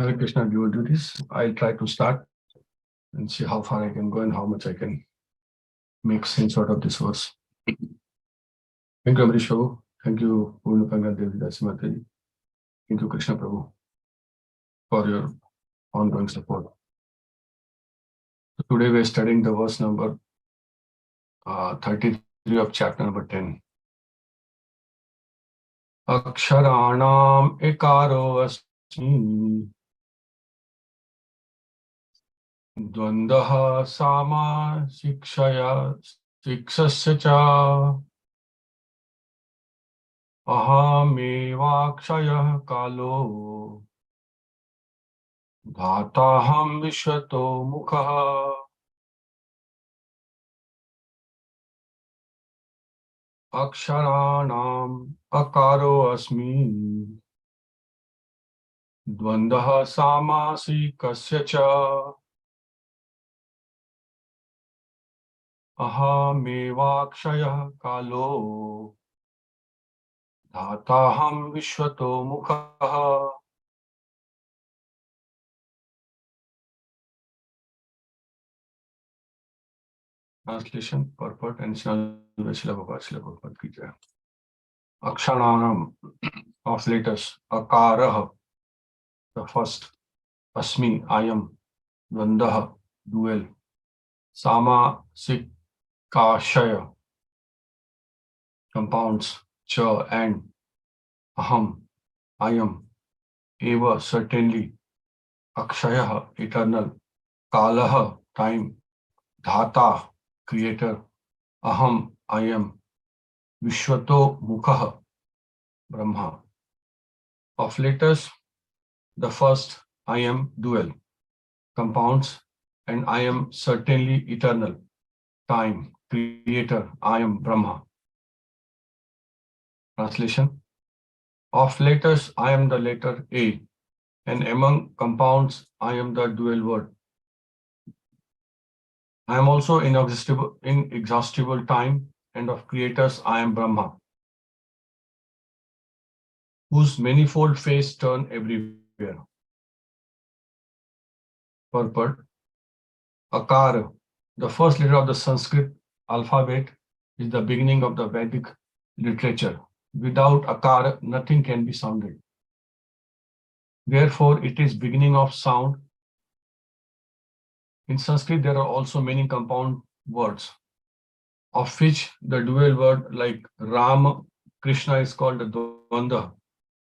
Hare Krishna, you will do this. I'll try to start and see how far I can go and how much I can make sense out of this verse. Thank you, Amrish Prabhu. Thank you, Purnapanga Devi Dasimataji. Thank you, Krishna Prabhu, for your ongoing support. So today we are studying the verse number 33 of chapter number 10. Aksharanam ekaro asmi dvandaha sama shikshaya shikshasya cha ahamevakshayah kalo dhataham vishwato mukha. Aksharanam akaro asmi dvandaha samasi kasya cha ahamevakshayah kalo dhataham vishwato mukha. Translation, purport, and Srila Prabhupada ki jai. Aksharanam, of letters, akarah, the first, asmi, I am, dvandaha, dual, sama, sikashaya, compounds, cha, and, aham, I am, eva, certainly, akshayah, eternal, kalaha, time, dhata, creator, aham, I am, vishwato mukha, Brahma. Of letters, the first, I am, dual, compounds, and I am certainly eternal, time, creator, I am Brahma. Translation. Of letters, I am the letter A, and among compounds, I am the dual word. I am also inexhaustible time, and of creators, I am Brahma, whose manifold face turn everywhere. Purport. Akar, the first letter of the Sanskrit alphabet, is the beginning of the Vedic literature. Without akar, nothing can be sounded. Therefore, it is beginning of sound. In Sanskrit, there are also many compound words, of which the dual word like Ram, Krishna is called the Dvanda.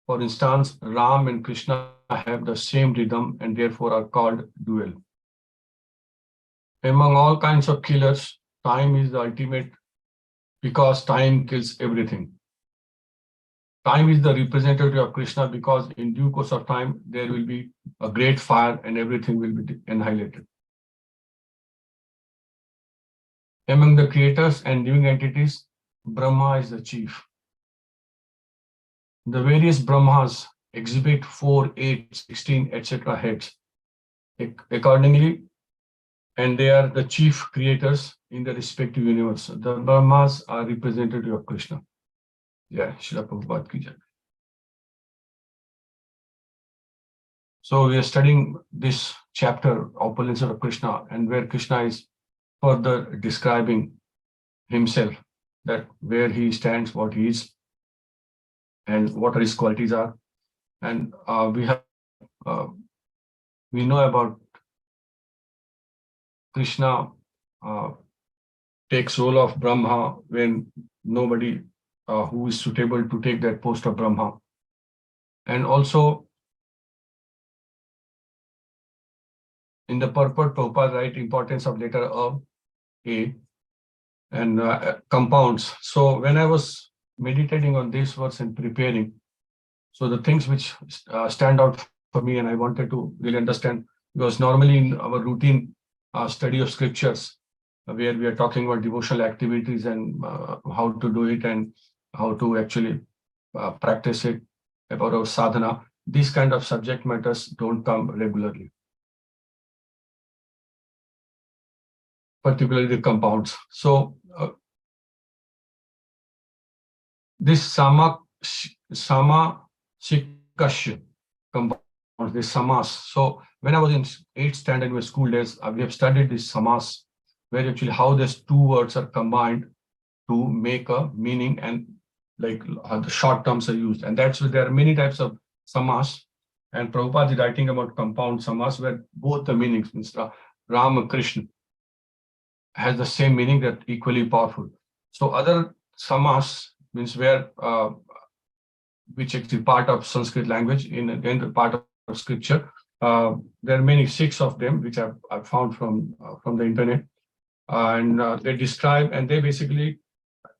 For instance, Ram and Krishna have the same rhythm and therefore are called dual. Among all kinds of killers, time is the ultimate because time kills everything. Time is the representative of Krishna because in due course of time, there will be a great fire and everything will be annihilated. Among the creators and living entities, Brahma is the chief. The various Brahmas exhibit 4, 8, 16, etc. heads. Accordingly, and they are the chief creators in the respective universe. The Brahmas are representative of Krishna. Yeah, Srila Prabhupada ki jai. So we are studying this chapter, Opulence of Krishna, and where Krishna is further describing himself, that where he stands, what he is, and what his qualities are. And we know about Krishna takes role of Brahma when nobody who is suitable to take that post of Brahma. And also in the purport, Prabhupada write importance of letter A and compounds. So when I was meditating on this verse and preparing, so the things which stand out for me and I wanted to really understand, because normally in our routine study of scriptures, where we are talking about devotional activities and how to do it and how to actually practice it, about our sadhana, these kind of subject matters don't come regularly, particularly the compounds. So this sama sikashya, compound this samas. So when I was in 8th standard in my school days, we have studied this samas, where actually how these two words are combined to make a meaning, and like how the short terms are used. And that's where there are many types of samas. And Prabhupada is writing about compound samas, where both the meanings, means Ram and Krishna, has the same meaning, that equally powerful. So other samas means where which is part of Sanskrit language in the part of scripture. There are many, 6 of them, which I've found from the internet, and they describe, and they basically,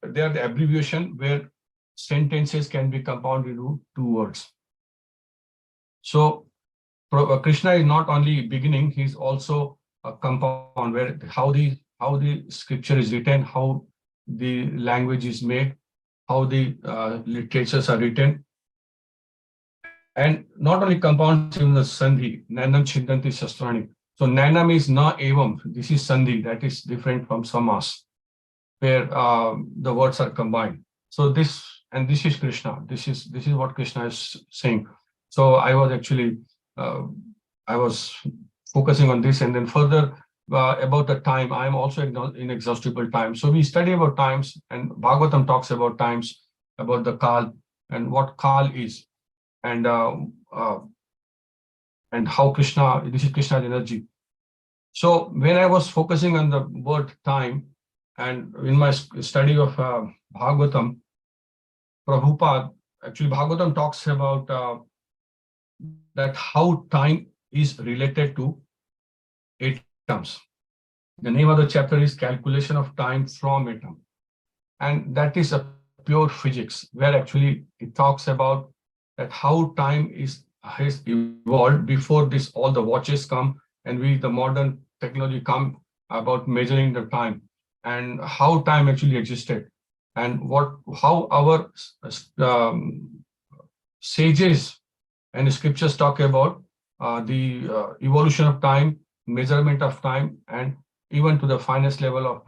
they are the abbreviation where sentences can be compounded into 2 words. So Krishna is not only beginning; he's also a compound, where how the scripture is written, how the language is made, how the literatures are written. And not only compounds, even the sandhi, nanam chintanti shastrani. So nanam is na evam. This is sandhi, that is different from samas, where the words are combined. So this is Krishna. This is what Krishna is saying. So I was actually I was focusing on this, and then further about the time. I am also inexhaustible time. So we study about times, and Bhagavatam talks about times, about the kal, and what kal is, and how Krishna, this is Krishna's energy. So when I was focusing on the word time, and in my study of Bhagavatam, Prabhupada, actually Bhagavatam talks about that how time is related to atoms. The name of the chapter is Calculation of Time from Atom. And that is a pure physics, where actually it talks about that how time has evolved before this, all the watches come, and the modern technology come about measuring the time, and how time actually existed, and how our sages and scriptures talk about the evolution of time, measurement of time, and even to the finest level of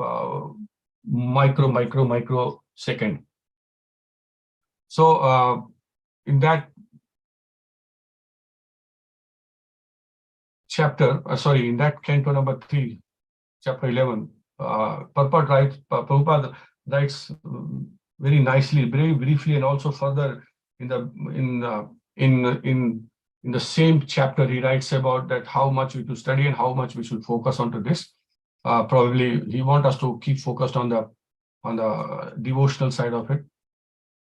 micro second. So in that chapter, in that canto number 3, chapter 11, Prabhupada writes very nicely, very briefly, and also further in the same chapter, he writes about that how much we to study and how much we should focus onto this. Probably he wants us to keep focused on the devotional side of it.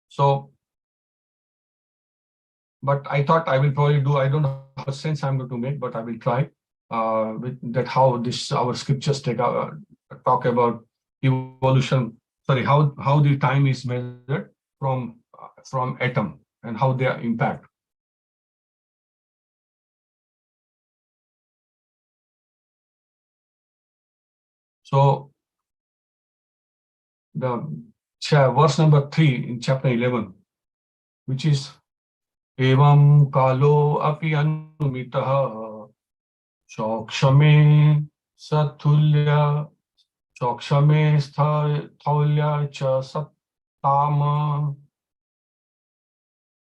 So, but I thought I will probably do. I don't know how sense I'm going to make, but I will try with that. How our scriptures talk about evolution. Sorry, how the time is measured from atom, and how they impact. So the verse number 3 in chapter 11, which is Evam kalo api anumitaha chokshame satulya chokshame sthaulya cha sattama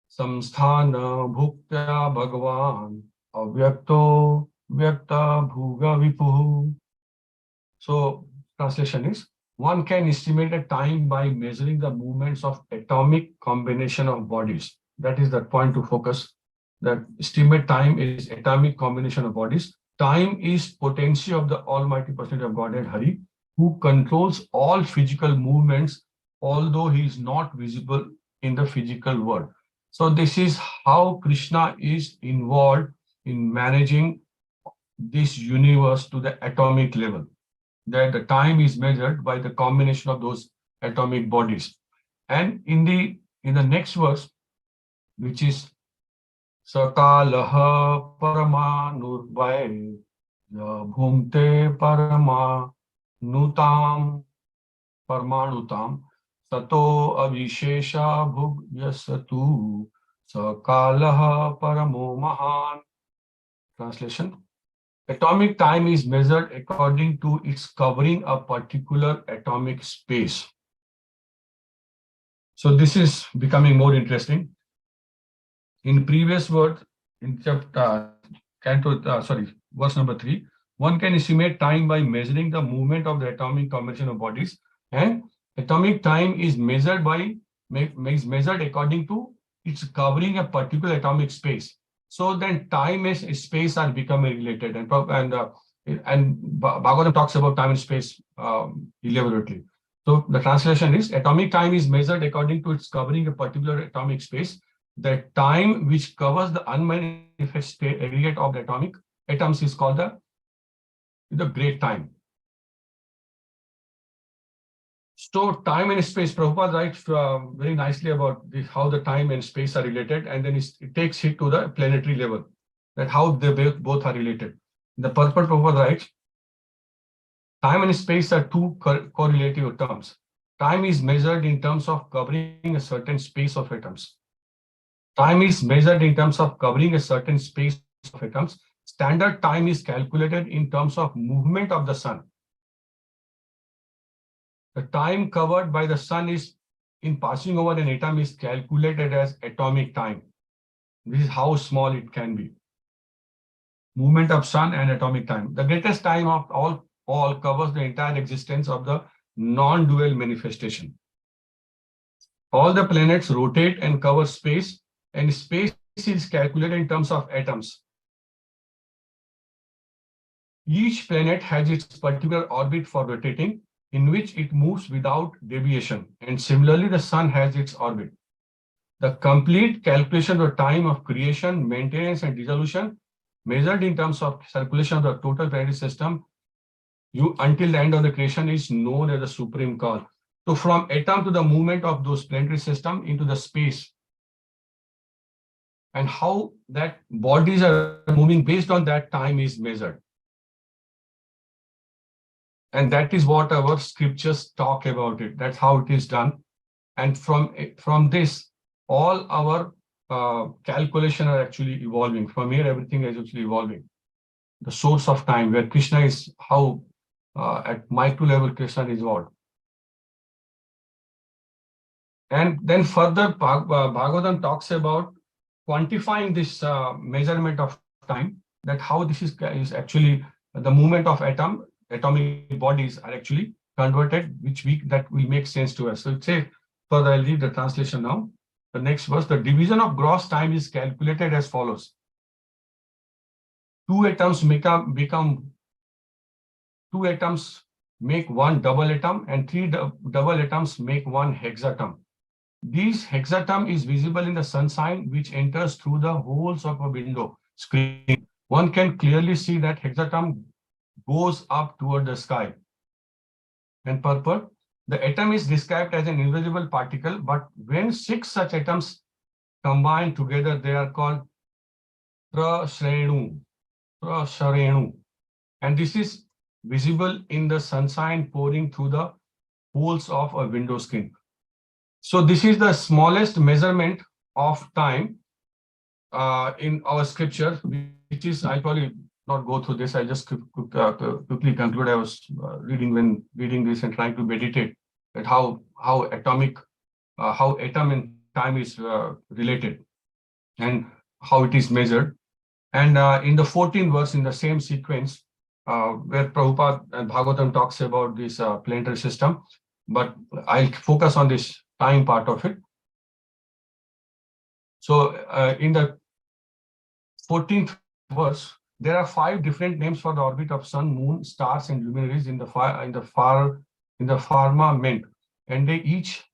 samsthana bhuktya bhagavan avyakto vyakta bhuga vipuhu. So translation is, one can estimate a time by measuring the movements of atomic combination of bodies. That is the point to focus. That estimate time is atomic combination of bodies. Time is potency of the Almighty Personality of Godhead, Hare, who controls all physical movements, although he is not visible in the physical world. So this is how Krishna is involved in managing this universe to the atomic level. That the time is measured by the combination of those atomic bodies. And in the next verse, which is Sakalaha Paramanurvai Bhumte Parama Nutam Parmanutam Sato Avishesha Bhug Yasatu Sakalaha Paramo Mahan. Translation: atomic time is measured according to its covering a particular atomic space. So this is becoming more interesting. In previous word, in chapter verse number 3, one can estimate time by measuring the movement of the atomic combination of bodies, and atomic time is measured measured according to its covering a particular atomic space. So then time and space are becoming related, and Bhagavatam talks about time and space elaborately. So the translation is atomic time is measured according to its covering a particular atomic space. The time which covers the unmanifest aggregate of the atomic atoms is called the great time. So time and space, Prabhupada writes very nicely about this, how the time and space are related, and then it takes it to the planetary level, that how they both are related. The purport Prabhupada writes, time and space are two correlative terms. Time is measured in terms of covering a certain space of atoms. Time is measured in terms of covering a certain space of atoms. Standard time is calculated in terms of movement of the sun. The time covered by the sun is in passing over an atom is calculated as atomic time. This is how small it can be. Movement of sun and atomic time. The greatest time of all covers the entire existence of the non-dual manifestation. All the planets rotate and cover space, and space is calculated in terms of atoms. Each planet has its particular orbit for rotating, in which it moves without deviation, and similarly the sun has its orbit. The complete calculation of the time of creation, maintenance, and dissolution, measured in terms of circulation of the total planetary system, until the end of the creation, is known as the supreme call. So from atom to the movement of those planetary system into the space, and how that bodies are moving based on that time is measured. And that is what our scriptures talk about it. That's how it is done. And from this, all our calculation are actually evolving. From here, everything is actually evolving. The source of time, where Krishna is, how at micro level Krishna is evolved. And then further, Bhagavatam talks about quantifying this measurement of time, that how this is actually the movement of atomic bodies are actually converted, that will make sense to us. So it says, further, I'll read the translation now. The next verse, the division of gross time is calculated as follows. Two atoms make one double atom, and three double atoms make one hexatom. This hexatom is visible in the sunshine, which enters through the holes of a window screen. One can clearly see that hexatom goes up toward the sky. And purport, the atom is described as an invisible particle, but when 6 such atoms combine together, they are called prashrenu. And this is visible in the sunshine pouring through the holes of a window screen. So this is the smallest measurement of time in our scripture, which is, I'll probably not go through this. I just quickly conclude. I was reading this and trying to meditate at how atom and time is related and how it is measured. And in the 14th verse, in the same sequence, where Prabhupada and Bhagavatam talks about this planetary system, but I'll focus on this time part of it. So in the 14th verse, there are 5 different names for the orbit of sun, moon, stars, and luminaries in the firmament, and they each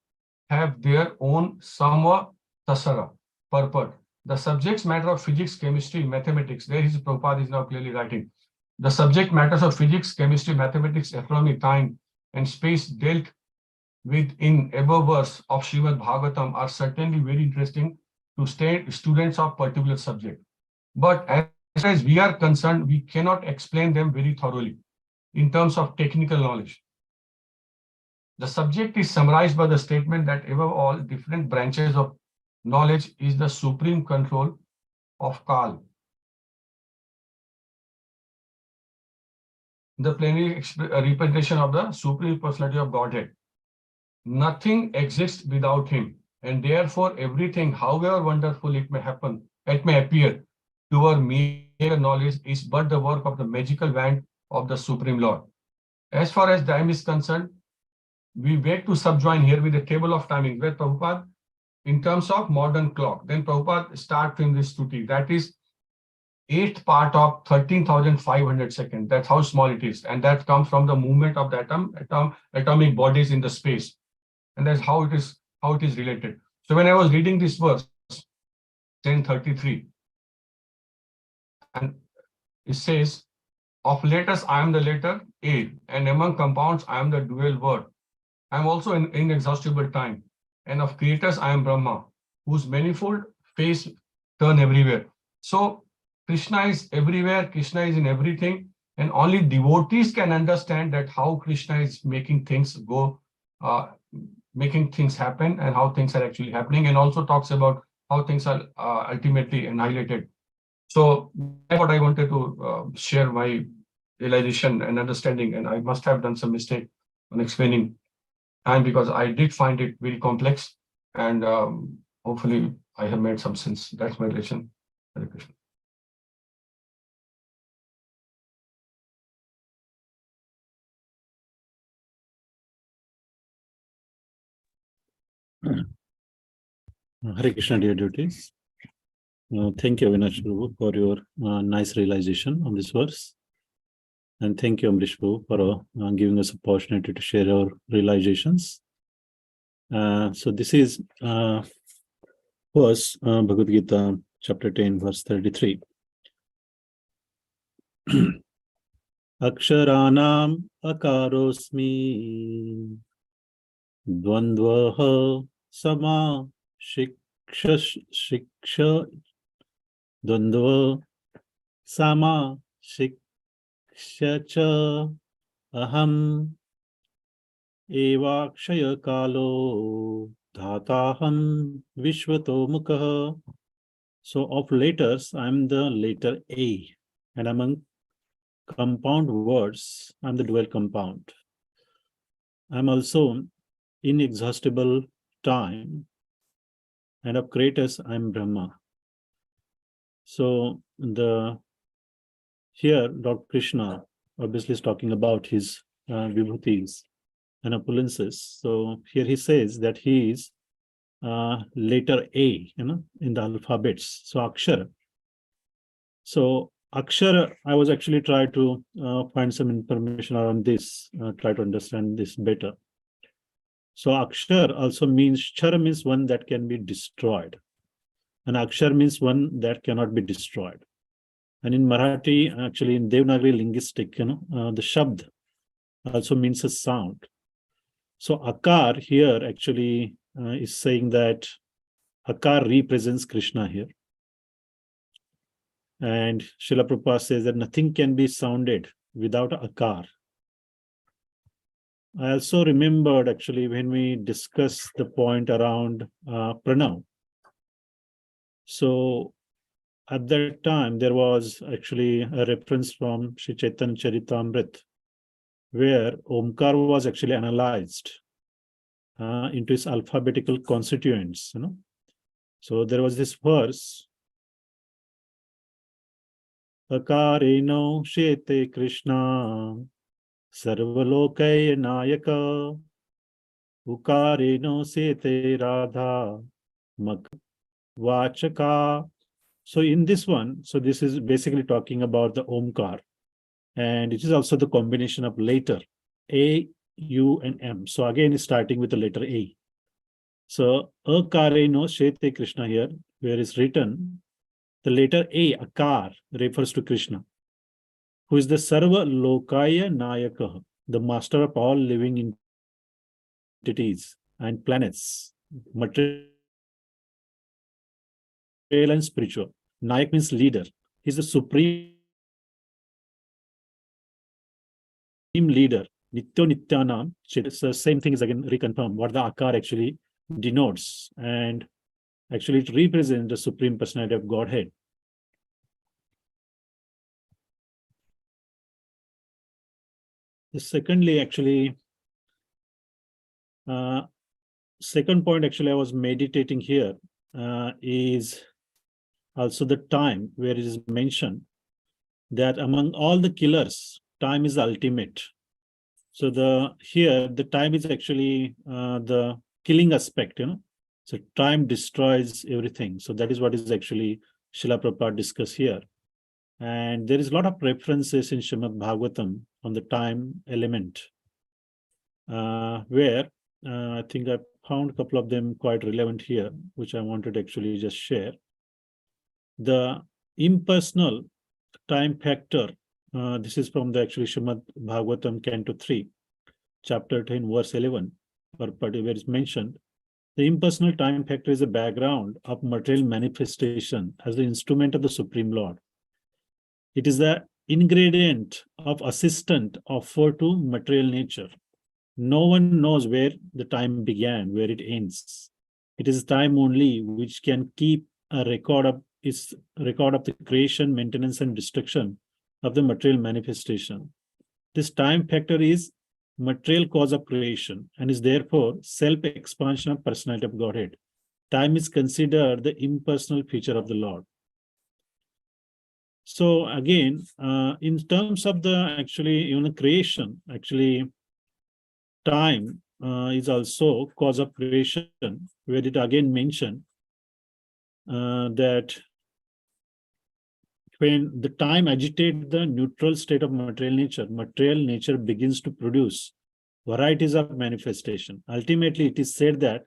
have their own samva tasara purport. The subject matter of physics, chemistry, mathematics, there is Prabhupada is now clearly writing. The subject matters of physics, chemistry, mathematics, astronomy, time, and space dealt with in above verse of Srimad Bhagavatam are certainly very interesting to students of particular subject. But as far as we are concerned, we cannot explain them very thoroughly in terms of technical knowledge. The subject is summarized by the statement that above all different branches of knowledge is the supreme control of Kal. The plenary representation of the supreme personality of Godhead. Nothing exists without him, and therefore everything, however wonderful it may appear, pure mere knowledge is but the work of the magical wand of the Supreme Lord. As far as time is concerned, we wait to subjoin here with the table of timing where Prabhupada, in terms of modern clock, then Prabhupada starts in this stuti. That is eighth part of 13,500 seconds. That's how small it is. And that comes from the movement of the atomic bodies in the space. And that's how it is related. So when I was reading this verse, 1033, and it says, of letters I am the letter A, and among compounds I am the dual word. I am also in inexhaustible time, and of creators I am Brahma, whose manifold face turn everywhere. So Krishna is everywhere, Krishna is in everything, and only devotees can understand that how Krishna is making things go, making things happen, and how things are actually happening, and also talks about how things are ultimately annihilated. So that's what I wanted to share my realization and understanding, and I must have done some mistake on explaining time because I did find it very complex, and hopefully I have made some sense. That's my relation. Hare Krishna. Hare Krishna, dear devotees. Thank you, Avinash Prabhu, for your nice realization on this verse. And thank you, Amrish Prabhu, for giving us opportunity to share our realizations. So this is verse Bhagavad Gita, chapter 10, verse 33. Aksharanam akarosmi dvandvaha sama shiksha dvandva sama shiksha aham evakshaya kalo dhataham vishvato mukha. So of letters, I'm the letter A, and among compound words, I'm the dual compound. I'm also inexhaustible time, and of creators, I'm Brahma. So here, Lord Krishna obviously is talking about his vibhutis and opulences. So here he says that he is letter A, in the alphabets. So Akshara. So Akshara, I was actually trying to find some information around this, try to understand this better. So Akshar also means, Chara means one that can be destroyed. And Akshar means one that cannot be destroyed. And in Marathi, actually in Devanagari linguistic, the Shabd also means a sound. So Akar here actually is saying that Akar represents Krishna here. And Srila Prabhupada says that nothing can be sounded without Akar. I also remembered actually when we discussed the point around Pranav. So at that time, there was actually a reference from Sri Chaitanya Charitamrita, where Omkar was actually analyzed into its alphabetical constituents. So there was this verse, Akareno Shete Krishna Sarvalokaya Nayaka Ukareno Sete Radha Mak Vachaka. So in this one, so this is basically talking about the Omkar, and it is also the combination of letter A, U, and M. So again, it's starting with the letter A. So Akareno Shete Krishna here, where is written the letter A, Akar, refers to Krishna, who is the Sarva Lokaya Nayaka, the master of all living entities and planets, material and spiritual. Nayak means leader. He's the supreme leader. Nityo Nityanam. It's the same thing is again reconfirmed what the Akar actually denotes. And actually it represents the Supreme Personality of Godhead. Secondly, actually, second point actually I was meditating here is also the time, where it is mentioned that among all the killers, time is ultimate. So here the time is actually the killing aspect, So time destroys everything. So that is what is actually Srila Prabhupada discussed here. And there is a lot of references in Srimad Bhagavatam on the time element, where I think I found a couple of them quite relevant here, which I wanted to actually just share. The impersonal time factor, this is from the actually Srimad Bhagavatam, Canto 3, chapter 10, verse 11, where it is mentioned, the impersonal time factor is a background of material manifestation as the instrument of the Supreme Lord. It is the ingredient of assistant offered to material nature. No one knows where the time began, where it ends. It is time only which can keep a record of the creation, maintenance, and destruction of the material manifestation. This time factor is material cause of creation and is therefore self-expansion of personality of Godhead. Time is considered the impersonal feature of the Lord. So again, in terms of the actually creation, actually time is also cause of creation, where it again mentioned that when the time agitates the neutral state of material nature begins to produce varieties of manifestation. Ultimately, it is said that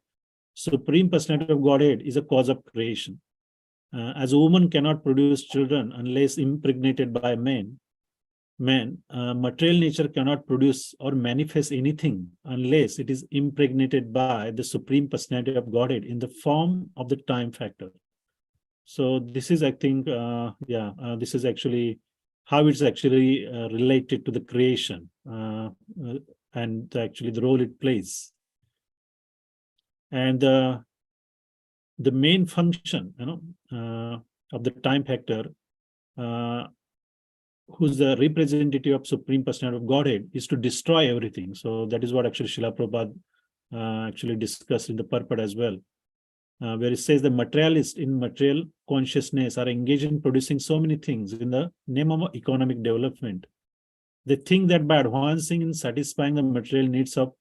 Supreme Personality of Godhead is a cause of creation. As a woman cannot produce children unless impregnated by men, material nature cannot produce or manifest anything unless it is impregnated by the Supreme Personality of Godhead in the form of the time factor. So this is, I think, this is actually how it's actually related to the creation and actually the role it plays. And the main function, of the time factor, who's the representative of Supreme Personality of Godhead, is to destroy everything. So that is what actually Srila Prabhupada actually discussed in the purport as well, where it says the materialists in material consciousness are engaged in producing so many things in the name of economic development. They think that by advancing in satisfying the material needs of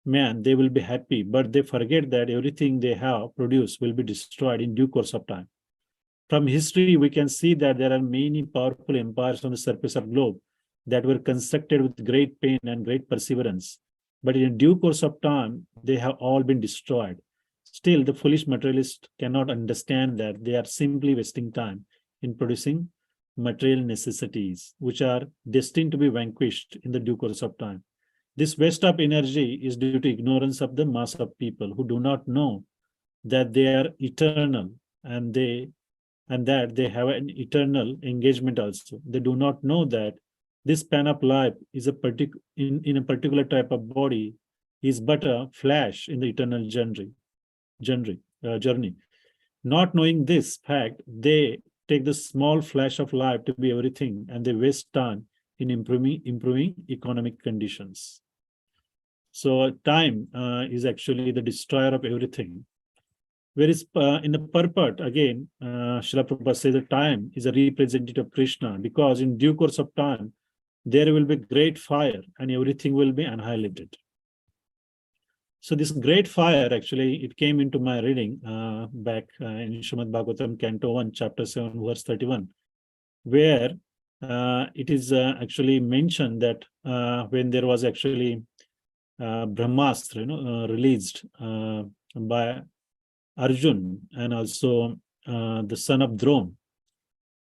man, they will be happy, but they forget that everything they have produced will be destroyed in due course of time. From history, we can see that there are many powerful empires on the surface of the globe that were constructed with great pain and great perseverance. But in due course of time, they have all been destroyed. Still, the foolish materialist cannot understand that they are simply wasting time in producing material necessities, which are destined to be vanquished in the due course of time. This waste of energy is due to ignorance of the mass of people who do not know that they are eternal and that they have an eternal engagement also. They do not know that this span of life is in a particular type of body is but a flash in the eternal journey. Not knowing this fact, they take the small flash of life to be everything, and they waste time in improving economic conditions. So time is actually the destroyer of everything. Whereas in the purport, again, Srila Prabhupada says that time is a representative of Krishna, because in due course of time, there will be great fire and everything will be annihilated. So this great fire, actually, it came into my reading back in Srimad Bhagavatam, Canto 1, Chapter 7, verse 31, where it is actually mentioned that when there was actually Brahmastra, released by Arjun and also the son of Drona.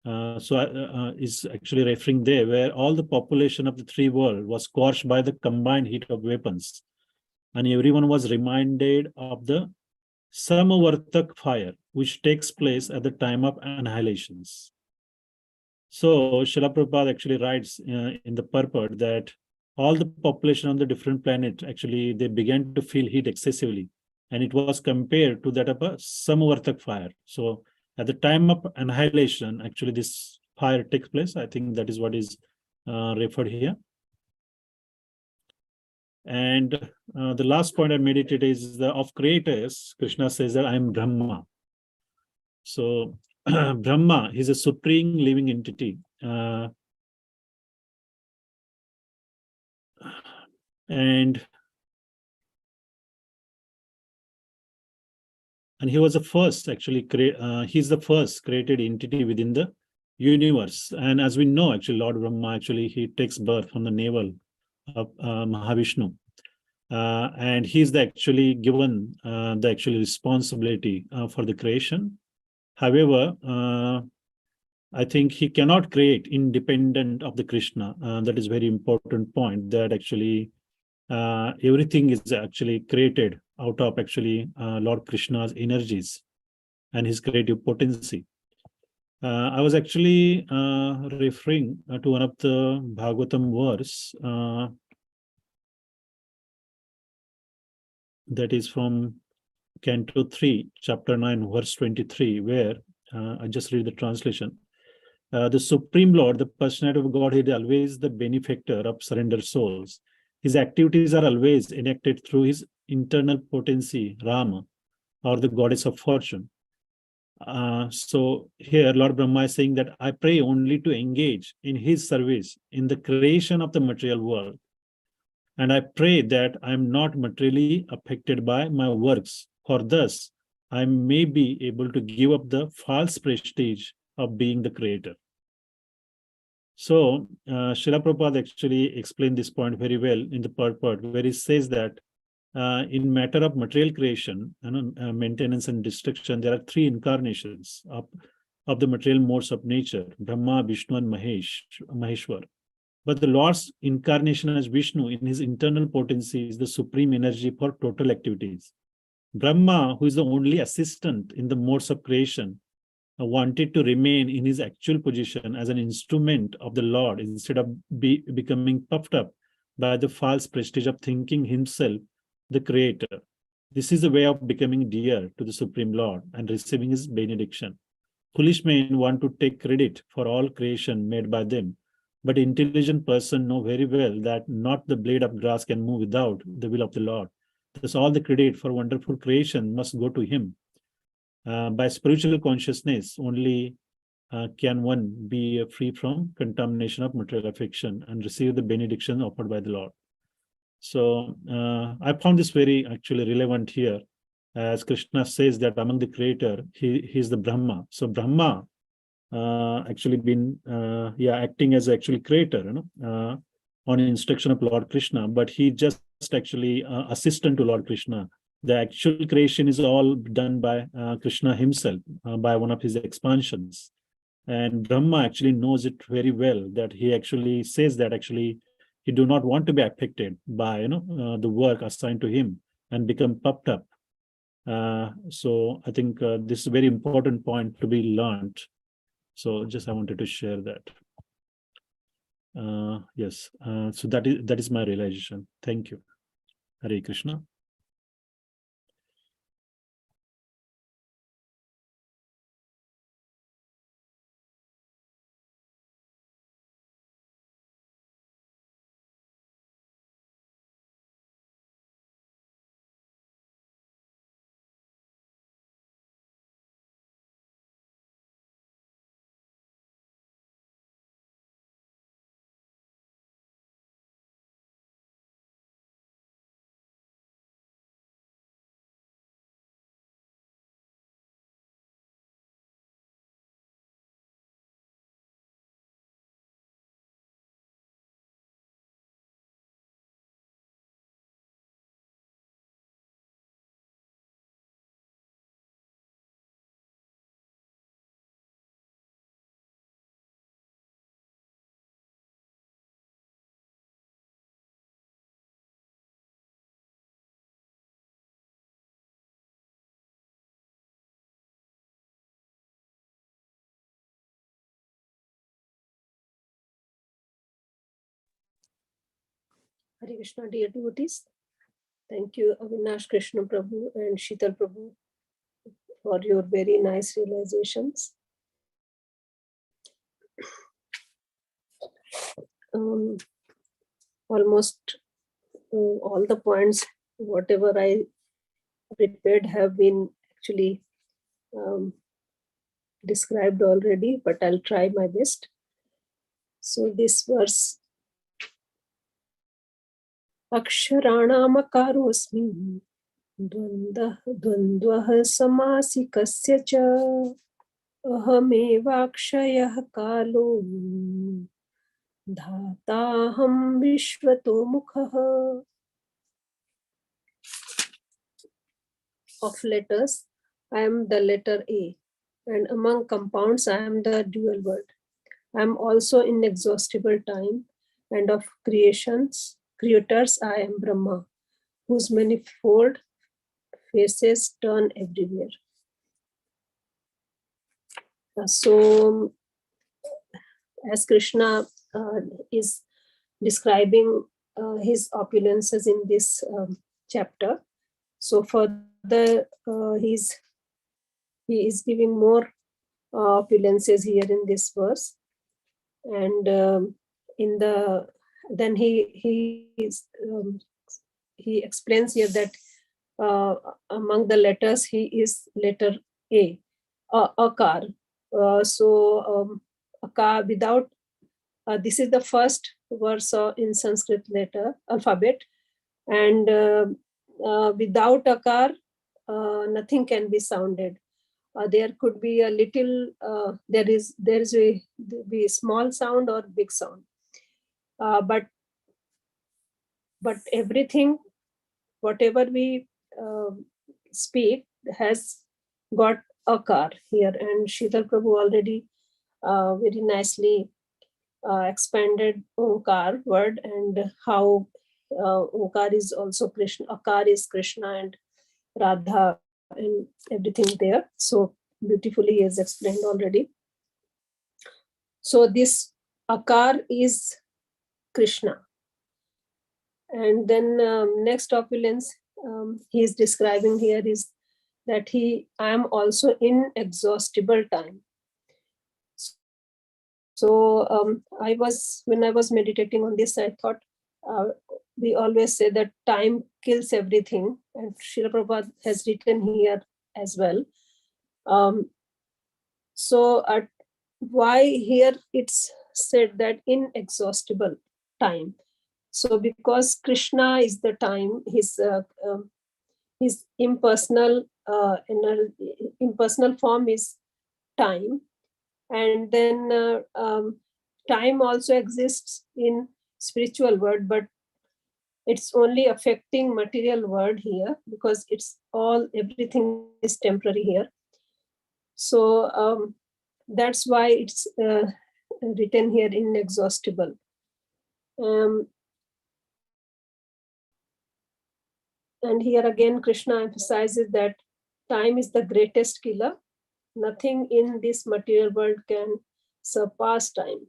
Is actually referring there where all the population of the three worlds was scorched by the combined heat of weapons. And everyone was reminded of the Samavartak fire, which takes place at the time of annihilations. So Srila Prabhupada actually writes in the purport that all the population on the different planet, actually, they began to feel heat excessively. And it was compared to that of a Samavartak fire. So at the time of annihilation, actually, this fire takes place. I think that is what is referred here. And the last point I meditated is of creators, Krishna says that I am Brahma. So Brahma, he's a supreme living entity. And he was the first, actually, he's the first created entity within the universe. And as we know, actually, Lord Brahma, actually, he takes birth from the navel of Mahavishnu. And he's actually given the actual responsibility for the creation. However, I think he cannot create independent of the Krishna. That is very important point, that actually everything is actually created out of actually Lord Krishna's energies and his creative potency. I was actually referring to one of the Bhagavatam verse that is from Canto 3, Chapter 9, verse 23, where I just read the translation. The Supreme Lord, the personality of Godhead, is always the benefactor of surrendered souls. His activities are always enacted through his internal potency, Rama, or the goddess of fortune. So here Lord Brahma is saying that I pray only to engage in his service in the creation of the material world. And I pray that I am not materially affected by my works, for thus I may be able to give up the false prestige of being the creator. So Srila Prabhupada actually explained this point very well in the purport, where he says that in matter of material creation, maintenance and destruction, there are three incarnations of the material modes of nature: Brahma, Vishnu, and Maheshwar. But the Lord's incarnation as Vishnu in his internal potency is the supreme energy for total activities. Brahma, who is the only assistant in the modes of creation, wanted to remain in his actual position as an instrument of the Lord instead of becoming puffed up by the false prestige of thinking himself the creator. This is a way of becoming dear to the Supreme Lord and receiving his benediction. Foolish men want to take credit for all creation made by them, but intelligent person know very well that not the blade of grass can move without the will of the Lord. Thus all the credit for wonderful creation must go to him. By spiritual consciousness, only can one be free from contamination of material affection and receive the benediction offered by the Lord. So I found this very actually relevant here, as Krishna says that among the creator, he is the Brahma. So Brahma actually been acting as actually creator, on instruction of Lord Krishna, but he just actually assistant to Lord Krishna. The actual creation is all done by Krishna himself, by one of his expansions. And Brahma actually knows it very well, that he actually says that actually he do not want to be affected by the work assigned to him and become puffed up. So I think this is a very important point to be learned. So just I wanted to share that. Yes, so that is my realization. Thank you. Hare Krishna. Hare Krishna, dear devotees. Thank you, Avinash Krishna Prabhu and Sheetal Prabhu, for your very nice realizations. Almost all the points, whatever I prepared, have been actually described already, but I'll try my best. So this verse, Aksharanamakarosmi Dvandvah Samasikasya cha Ahamevakshayah Kalo Dhataham Vishvato Mukhaha. Of letters, I am the letter A, and among compounds, I am the dual word. I am also inexhaustible time, and of creators, I am Brahma, whose manifold faces turn everywhere. So, as Krishna is describing his opulences in this chapter, so further he is giving more opulences here in this verse, and in the then he explains here that among the letters he is letter A, Akar. Akar without this is the first verse in Sanskrit letter alphabet, and without Akar nothing can be sounded. There could be a little there is a small sound or big sound, but everything, whatever we speak, has got Akar here, and Sheetal Prabhu already very nicely expanded Omkar word, and how Omkar is also Krishna, Akar is Krishna and Radha and everything there. So beautifully he has explained already. So this Akar is Krishna. And then next opulence he is describing here is that I am also inexhaustible time. So when I was meditating on this, I thought we always say that time kills everything, and Srila Prabhupada has written here as well. So why here it's said that inexhaustible time? So because Krishna is the time, his impersonal impersonal form is time, and then time also exists in spiritual world, but it's only affecting material world here because everything is temporary here. So that's why it's written here inexhaustible. And here again Krishna emphasizes that time is the greatest killer. Nothing in this material world can surpass time.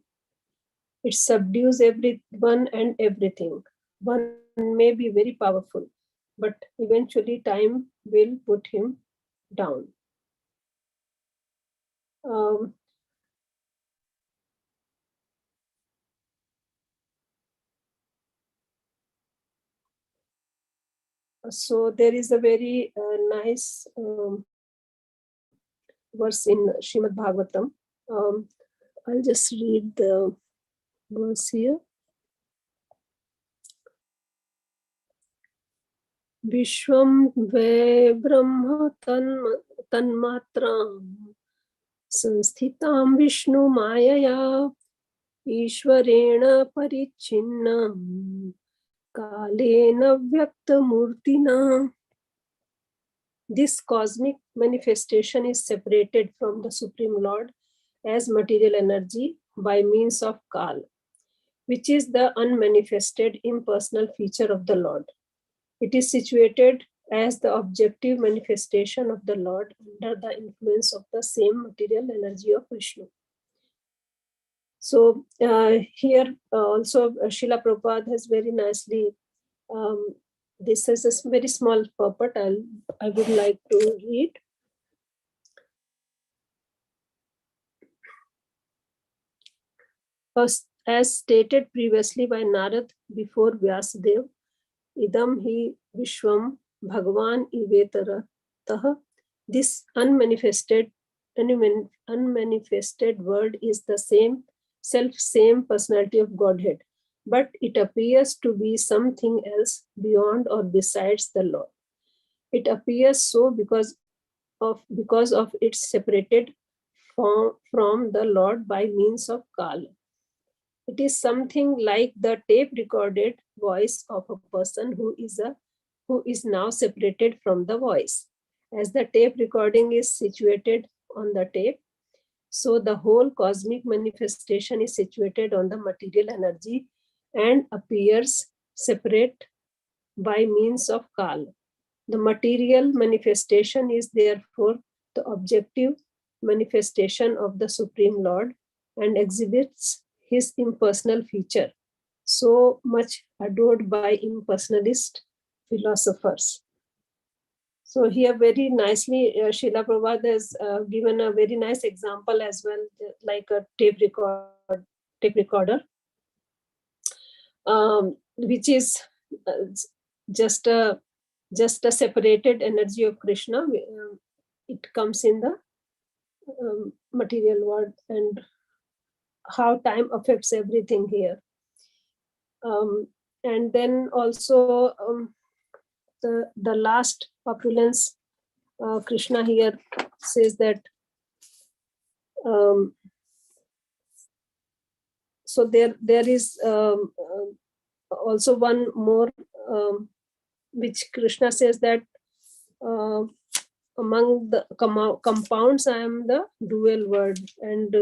It subdues everyone and everything. One may be very powerful, but eventually time will put him down. So there is a very nice verse in Srimad Bhagavatam. I'll just read the verse here. Vishwam ve brahma tanmatram sansthitam Vishnu mayaya Ishwarena parichinnam kalena vyaktamurtina. This cosmic manifestation is separated from the Supreme Lord as material energy by means of Kal, which is the unmanifested impersonal feature of the Lord. It is situated as the objective manifestation of the Lord under the influence of the same material energy of Vishnu. So here also Srila Prabhupada has very nicely, this is a very small purport I would like to read. As stated previously by Narad before Vyasadev, idam hi vishwam bhagavan ivetara taha. This unmanifested unmanifested word is the same same personality of Godhead, but it appears to be something else beyond or besides the Lord. It appears so because of its separated from the Lord by means of Kala. It is something like the tape recorded voice of a person who is now separated from the voice. As the tape recording is situated on the tape, so the whole cosmic manifestation is situated on the material energy and appears separate by means of Kala. The material manifestation is therefore the objective manifestation of the Supreme Lord and exhibits his impersonal feature, so much adored by impersonalist philosophers. So here very nicely, Srila Prabhupada has given a very nice example as well, like a tape recorder, which is just a separated energy of Krishna. It comes in the material world, and how time affects everything here. And then also the last opulence, Krishna here says that so there is also one more which Krishna says that among the compounds I am the dual word, and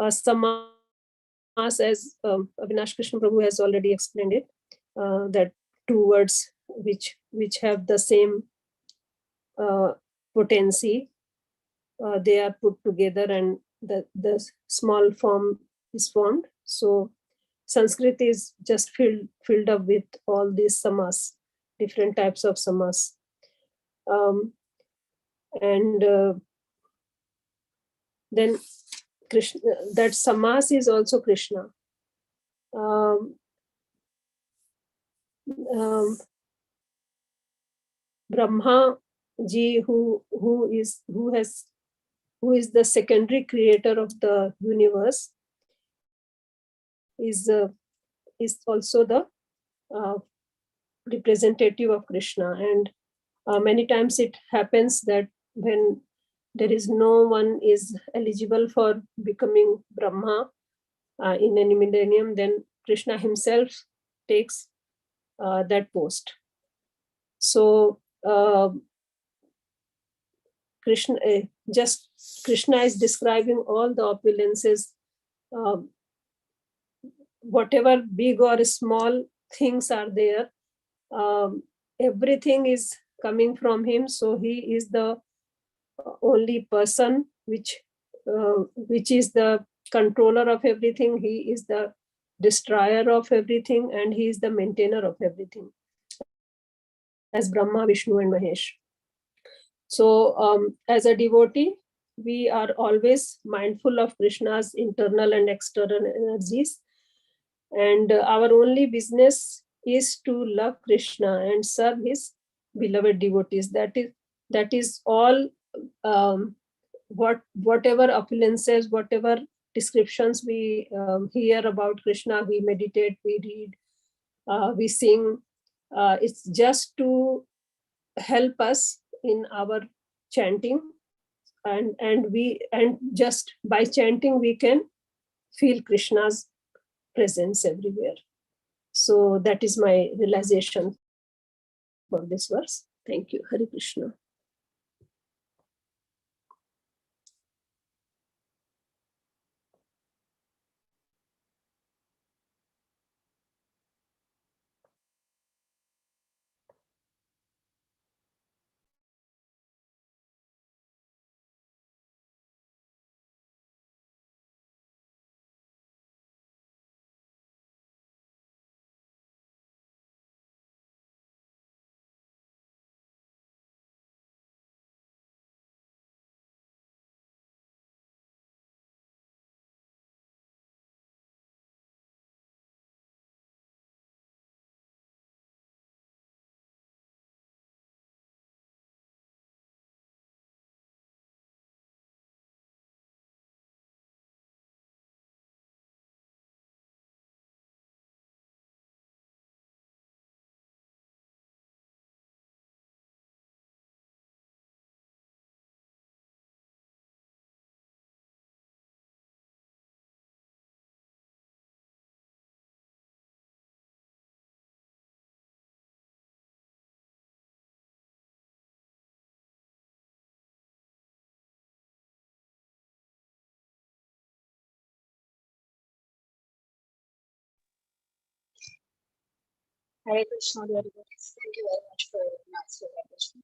samas, as Avinash Krishna Prabhu has already explained it, that two words which have the same potency, they are put together and the small form is formed. So Sanskrit is just filled up with all these samas, different types of samas. And then Krishna, that samas is also Krishna. Brahma ji, who is the secondary creator of the universe, is also the representative of Krishna. And many times it happens that when there is no one is eligible for becoming Brahma in any millennium, then Krishna himself takes that post. So Krishna is describing all the opulences, whatever big or small things are there, everything is coming from him. So he is the only person which is the controller of everything. He is the destroyer of everything, and he is the maintainer of everything, as Brahma, Vishnu, and Mahesh. So as a devotee, we are always mindful of Krishna's internal and external energies, and our only business is to love Krishna and serve his beloved devotees. That is all. Whatever opulences, whatever descriptions we hear about Krishna, we meditate, we read, we sing. It's just to help us in our chanting, and just by chanting we can feel Krishna's presence everywhere. So that is my realization for this verse. Thank you. Hare Krishna. Hare Krishna, dear devotees. Thank you very much for your nice presentation.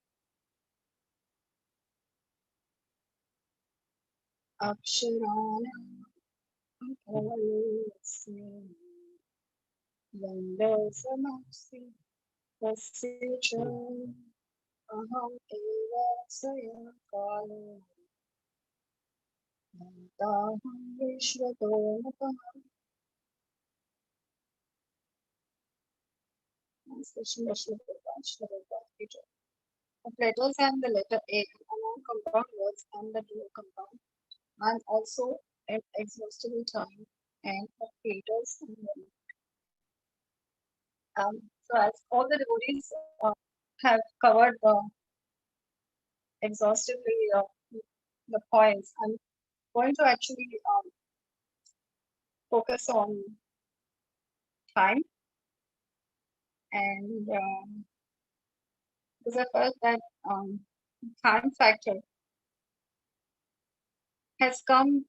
Aksharana Kalasya Vande Samaksi Tasya Cha Aham Eva Saya Kala Dantaham Vishwato Mataha. Translation by Srila Prabhupada. Of letters and the letter A, among compound words and the dual compound, and also at exhaustible time, and of creators and men. So as all the devotees have covered exhaustively the points, I'm going to actually focus on time, and because I felt that time factor has come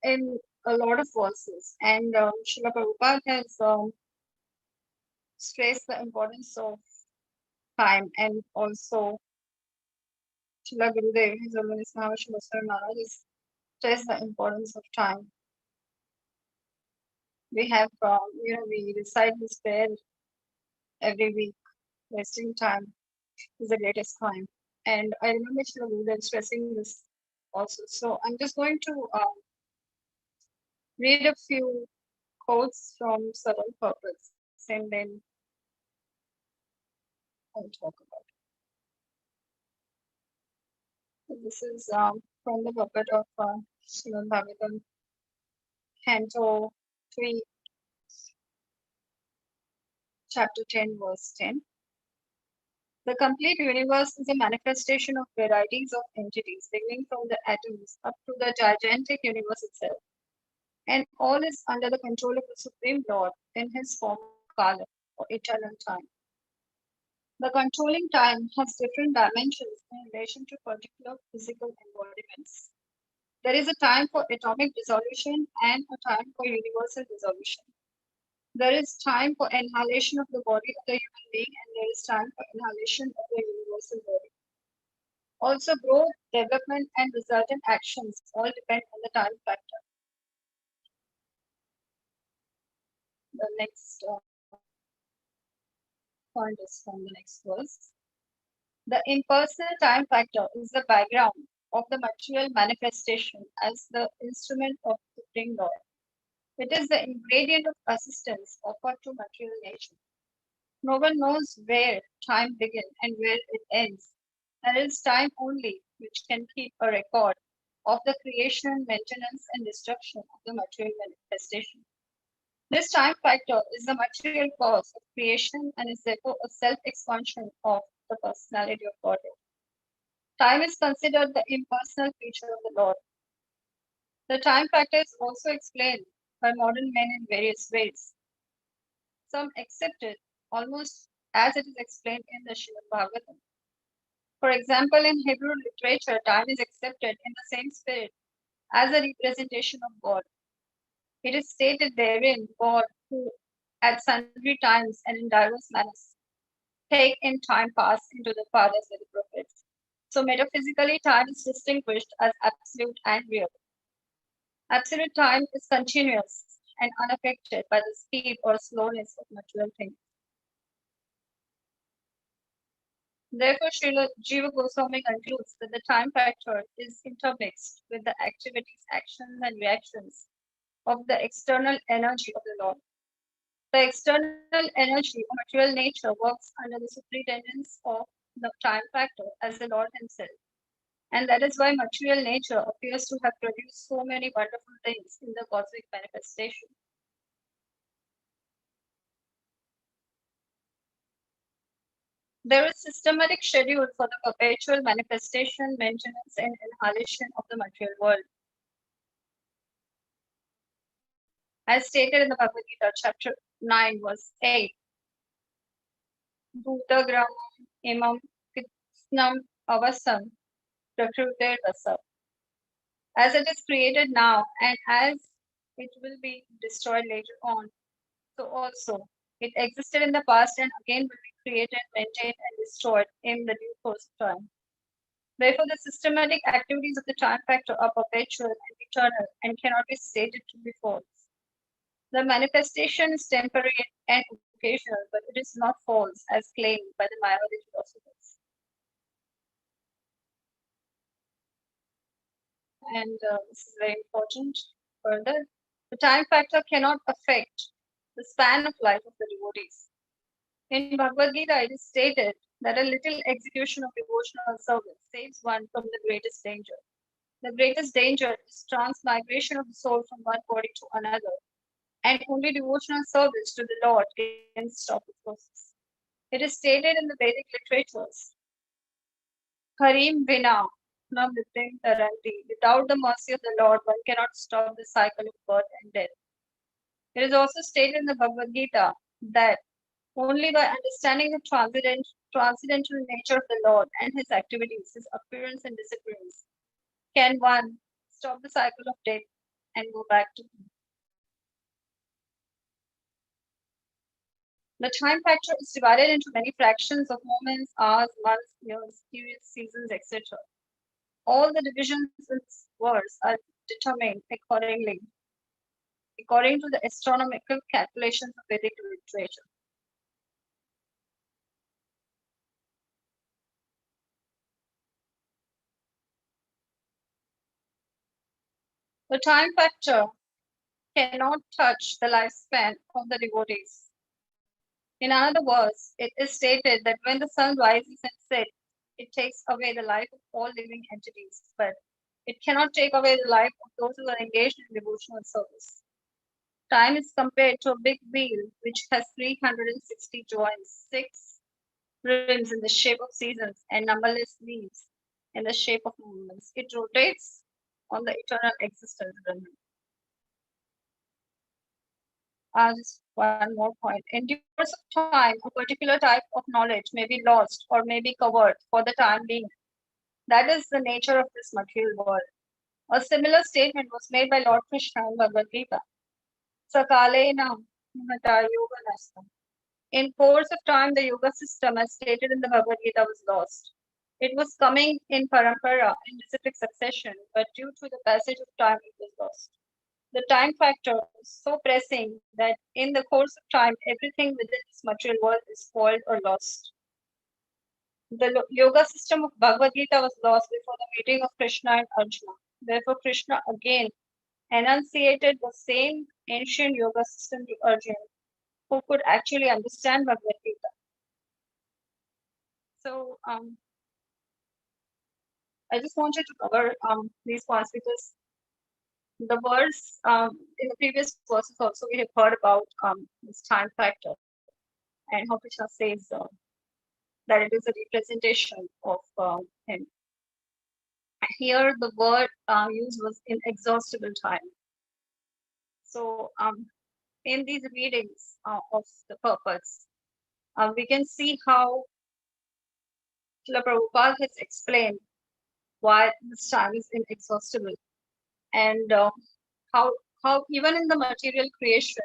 in a lot of verses, and Srila Prabhupada has stressed the importance of time, and also Srila Gurudev, His Holiness Mahavishnu Maharaj, has stressed the importance of time. We have, we recite this prayer every week. Wasting time is the greatest crime. And I remember Srila Gurudev stressing this also. So I'm just going to read a few quotes from certain purpose, and then I'll talk about it. So this is from the puppet of Srimad Bhagavatam, Canto 3, Chapter 10, verse 10. The complete universe is a manifestation of varieties of entities, beginning from the atoms up to the gigantic universe itself. And all is under the control of the Supreme Lord in his form of Kala, or eternal time. The controlling time has different dimensions in relation to particular physical embodiments. There is a time for atomic dissolution and a time for universal dissolution. There is time for inhalation of the body of the human being, and there is time for inhalation of the universal body. Also, growth, development, and resultant actions all depend on the time factor. The next point is from the next verse. The impersonal time factor is the background of the material manifestation as the instrument of the Supreme Lord. It is the ingredient of assistance offered to material nature. No one knows where time begins and where it ends, and it is time only which can keep a record of the creation, maintenance, and destruction of the material manifestation. This time factor is the material cause of creation and is therefore a self-expansion of the personality of Godhead. Time is considered the impersonal feature of the Lord. The time factor is also explained by modern men in various ways. Some accept it almost as it is explained in the Srimad Bhagavatam. For example, in Hebrew literature, time is accepted in the same spirit as a representation of God. It is stated therein, God, who at sundry times and in diverse manners take in time past into the fathers and the prophets. So metaphysically, time is distinguished as absolute and real. Absolute time is continuous and unaffected by the speed or slowness of material things. Therefore, Srila Jiva Goswami concludes that the time factor is intermixed with the activities, actions, and reactions of the external energy of the Lord. The external energy or material nature works under the superintendence of the time factor as the Lord himself. And that is why material nature appears to have produced so many wonderful things in the cosmic manifestation. There is systematic schedule for the perpetual manifestation, maintenance, and inhalation of the material world. As stated in the Bhagavad Gita, chapter 9, verse 8, Bhutagramam imam Krishna avasam prakrutir vasa. As it is created now and as it will be destroyed later on, So also, it existed in the past and again will be created, maintained, and destroyed in the due course of time. Therefore, the systematic activities of the time factor are perpetual and eternal and cannot be stated to be false. The manifestation is temporary and occasional, but it is not false as claimed by the Mayavadi philosophers. And this is very important. Further, the time factor cannot affect the span of life of the devotees. In Bhagavad Gita, it is stated that a little execution of devotional service saves one from the greatest danger. The greatest danger is transmigration of the soul from one body to another, and only devotional service to the Lord can stop the process. It is stated in the Vedic literatures, Harim Vina na Mrityum Taranti. Without the mercy of the Lord, one cannot stop the cycle of birth and death. It is also stated in the Bhagavad Gita that only by understanding the transcendental nature of the Lord and his activities, his appearance and disappearance, can one stop the cycle of death and go back to him. The time factor is divided into many fractions of moments, hours, months, years, periods, seasons, etc. All the divisions in this verse are determined according to the astronomical calculations of Vedic literature. The time factor cannot touch the lifespan of the devotees. In another verse, it is stated that when the sun rises and sets, it takes away the life of all living entities, but it cannot take away the life of those who are engaged in devotional service. Time is compared to a big wheel which has 360 joints, 6 rims in the shape of seasons, and numberless wheels in the shape of movements. It rotates on the eternal existence. Just one more point. In due course of time, a particular type of knowledge may be lost or may be covered for the time being. That is the nature of this material world. A similar statement was made by Lord Krishna in Bhagavad Gita. Sakalena Mahata Yoga Nasta. In course of time, the yoga system, as stated in the Bhagavad Gita, was lost. It was coming in parampara in disciplic succession, but due to the passage of time, it was lost. The time factor is so pressing that in the course of time, everything within this material world is spoiled or lost. The yoga system of Bhagavad Gita was lost before the meeting of Krishna and Arjuna. Therefore, Krishna again enunciated the same ancient yoga system to Arjuna, who could actually understand Bhagavad Gita. So, I just wanted to cover these points because the verse in the previous verses also we have heard about this time factor and how Krishna says that it is a representation of him. Here the word used was inexhaustible time. So in these readings of the purpose, we can see how Srila Prabhupada has explained why this time is inexhaustible and how even in the material creation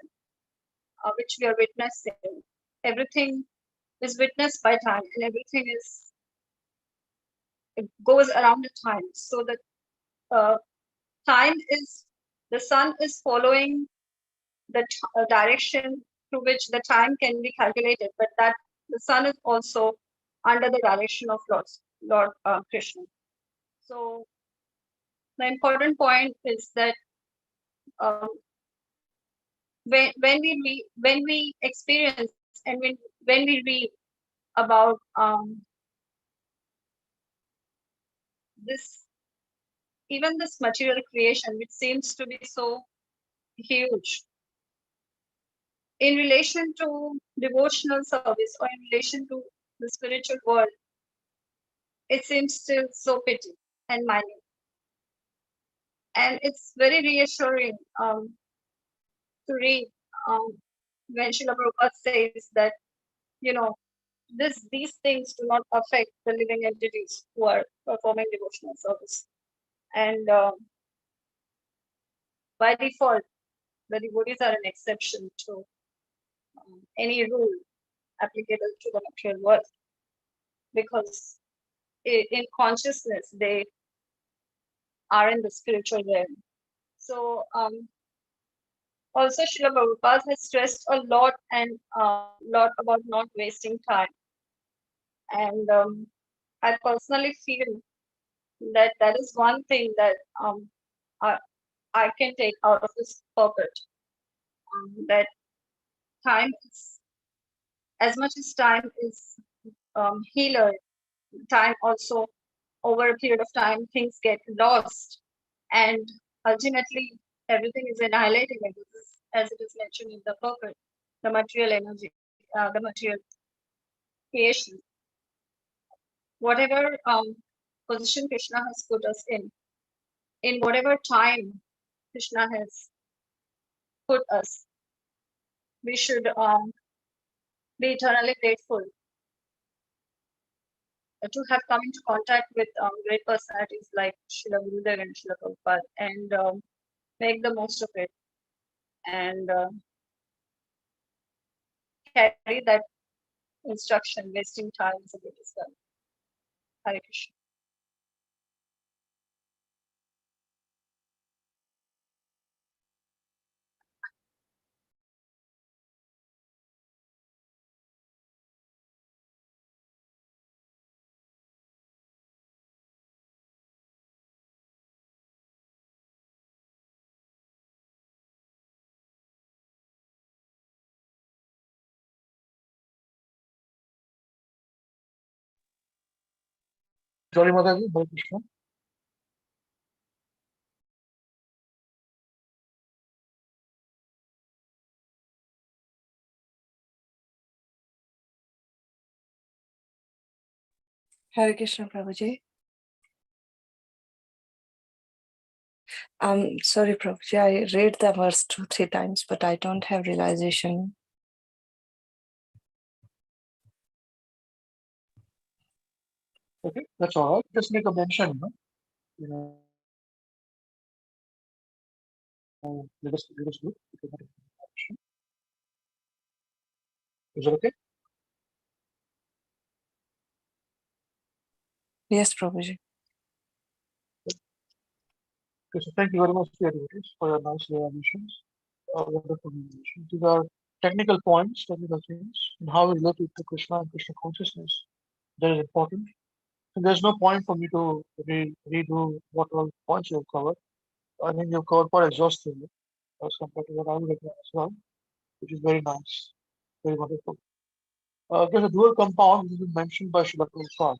which we are witnessing, everything is witnessed by time and everything it goes around the time. So that time is, the sun is following the direction through which the time can be calculated, but that the sun is also under the direction of Lord Krishna. So the important point is that when we experience and when we read about even this material creation, which seems to be so huge, in relation to devotional service or in relation to the spiritual world, it seems still so petty and minute. And it's very reassuring to read when Srila Prabhupada says that, these things do not affect the living entities who are performing devotional service. And by default, the devotees are an exception to any rule applicable to the material world, because in consciousness they are in the spiritual realm. So also Srila Prabhupada has stressed a lot about not wasting time. And I personally feel that that is one thing that I can take out of this purport, that time is, as much as time is healer, time also, over a period of time, things get lost, and ultimately everything is annihilating, as it is mentioned in the purport, the material energy, the material creation. Whatever position Krishna has put us in whatever time Krishna has put us, we should be eternally grateful to have come into contact with great personalities like Srila Gurudev and Srila Prabhupada, and make the most of it, and carry that instruction, wasting time is a greatest well. Hare Krishna. Jolly Mataji, Hare Krishna. Hare Krishna Prabhuji. Sorry Prabhuji, I read the verse 2-3 times, but I don't have realization. Okay, that's all right. Just make a mention, let us do. Is it okay? Yes, Prabhuji. Okay, so thank you very much, dear devotees, for your nice realizations. Wonderful realizations. These are technical points, technical things, and how we relate it to Krishna and Krishna consciousness. That is important. And there's no point for me to redo what all points you have covered. I think you've covered quite exhaustively as compared to what I would have done as well, which is very nice, very wonderful. There's a dual compound which has been mentioned by Srila Prabhupada.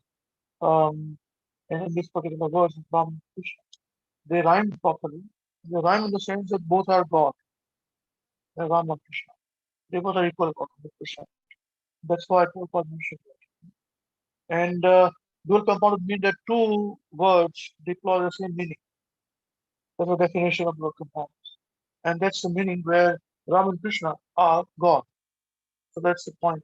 And in this particular verse, Brahman and Krishna, they rhyme properly. They rhyme in the sense that both are God, Ram and Krishna. They both are equal God, 100%. That's why Prabhupada mentioned that. And dual compound would mean that two words deploy the same meaning. That's the definition of dual compound. And that's the meaning where Ram and Krishna are God. So that's the point.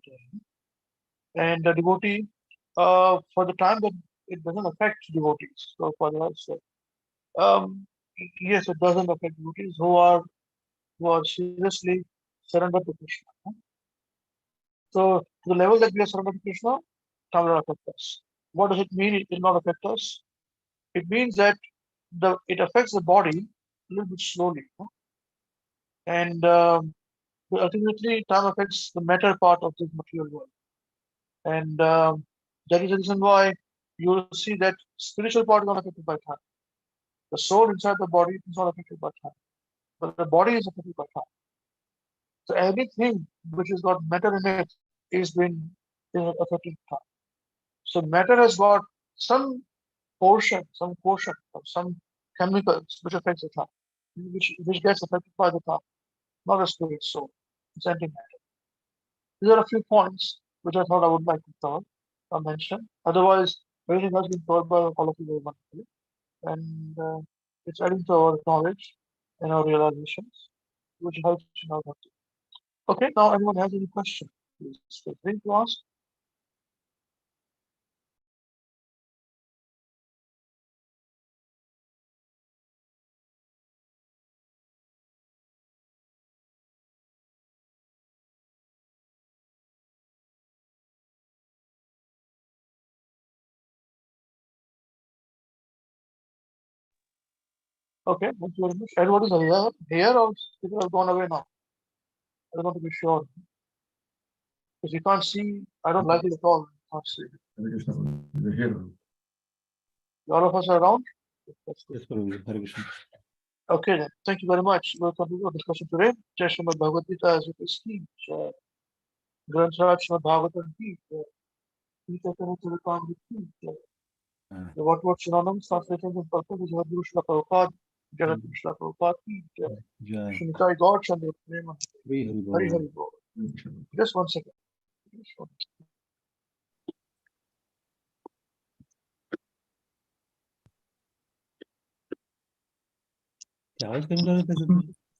And the devotee, for the time that it doesn't affect devotees, so for the said, yes, it doesn't affect devotees who are seriously surrendered to Krishna. So to the level that we are surrendered to Krishna, it will not affect us. What does it mean? It will not affect us. It means that it affects the body a little bit slowly, and ultimately time affects the matter part of this material world, and that is the reason why you will see that spiritual part is not affected by time. The soul inside the body is not affected by time, but the body is affected by time. So everything which has got matter in it is affected by time. So matter has got some portion of some chemicals which affects the time, which gets affected by the time, not the spirit soul. It's antimatter. These are a few points which I thought I would like to cover or mention. Otherwise, everything has been covered by all of you very wonderfully, and it's adding to our knowledge and our realizations, which helps in our bhakti. Okay, now anyone has any question, please feel free to ask. Okay, thank you very much. Everybody's here or people have gone away now? I want to be sure. Because you can't see, I don't like it at all. Can't see. Hare Krishna. We're here. All of us are around? That's good. Yes, Prabhuji. Hare Krishna. Okay, then. Thank you very much. We'll continue our discussion today. Jai Srimad Bhagavad Gita as it is teach. Granth Raj Srimad Bhagavatam teach. Gita Charitamrita teach. The word synonyms, translations and purpose is Guru Srila Prabhupada, Jagat Guru Srila Prabhupada teach. Jai. Shinitai God Chandra Prema. Hari Hari Hari Bol. Hari Bol. Just 1 second. Just one. क्या आवाज कम कर रहे थे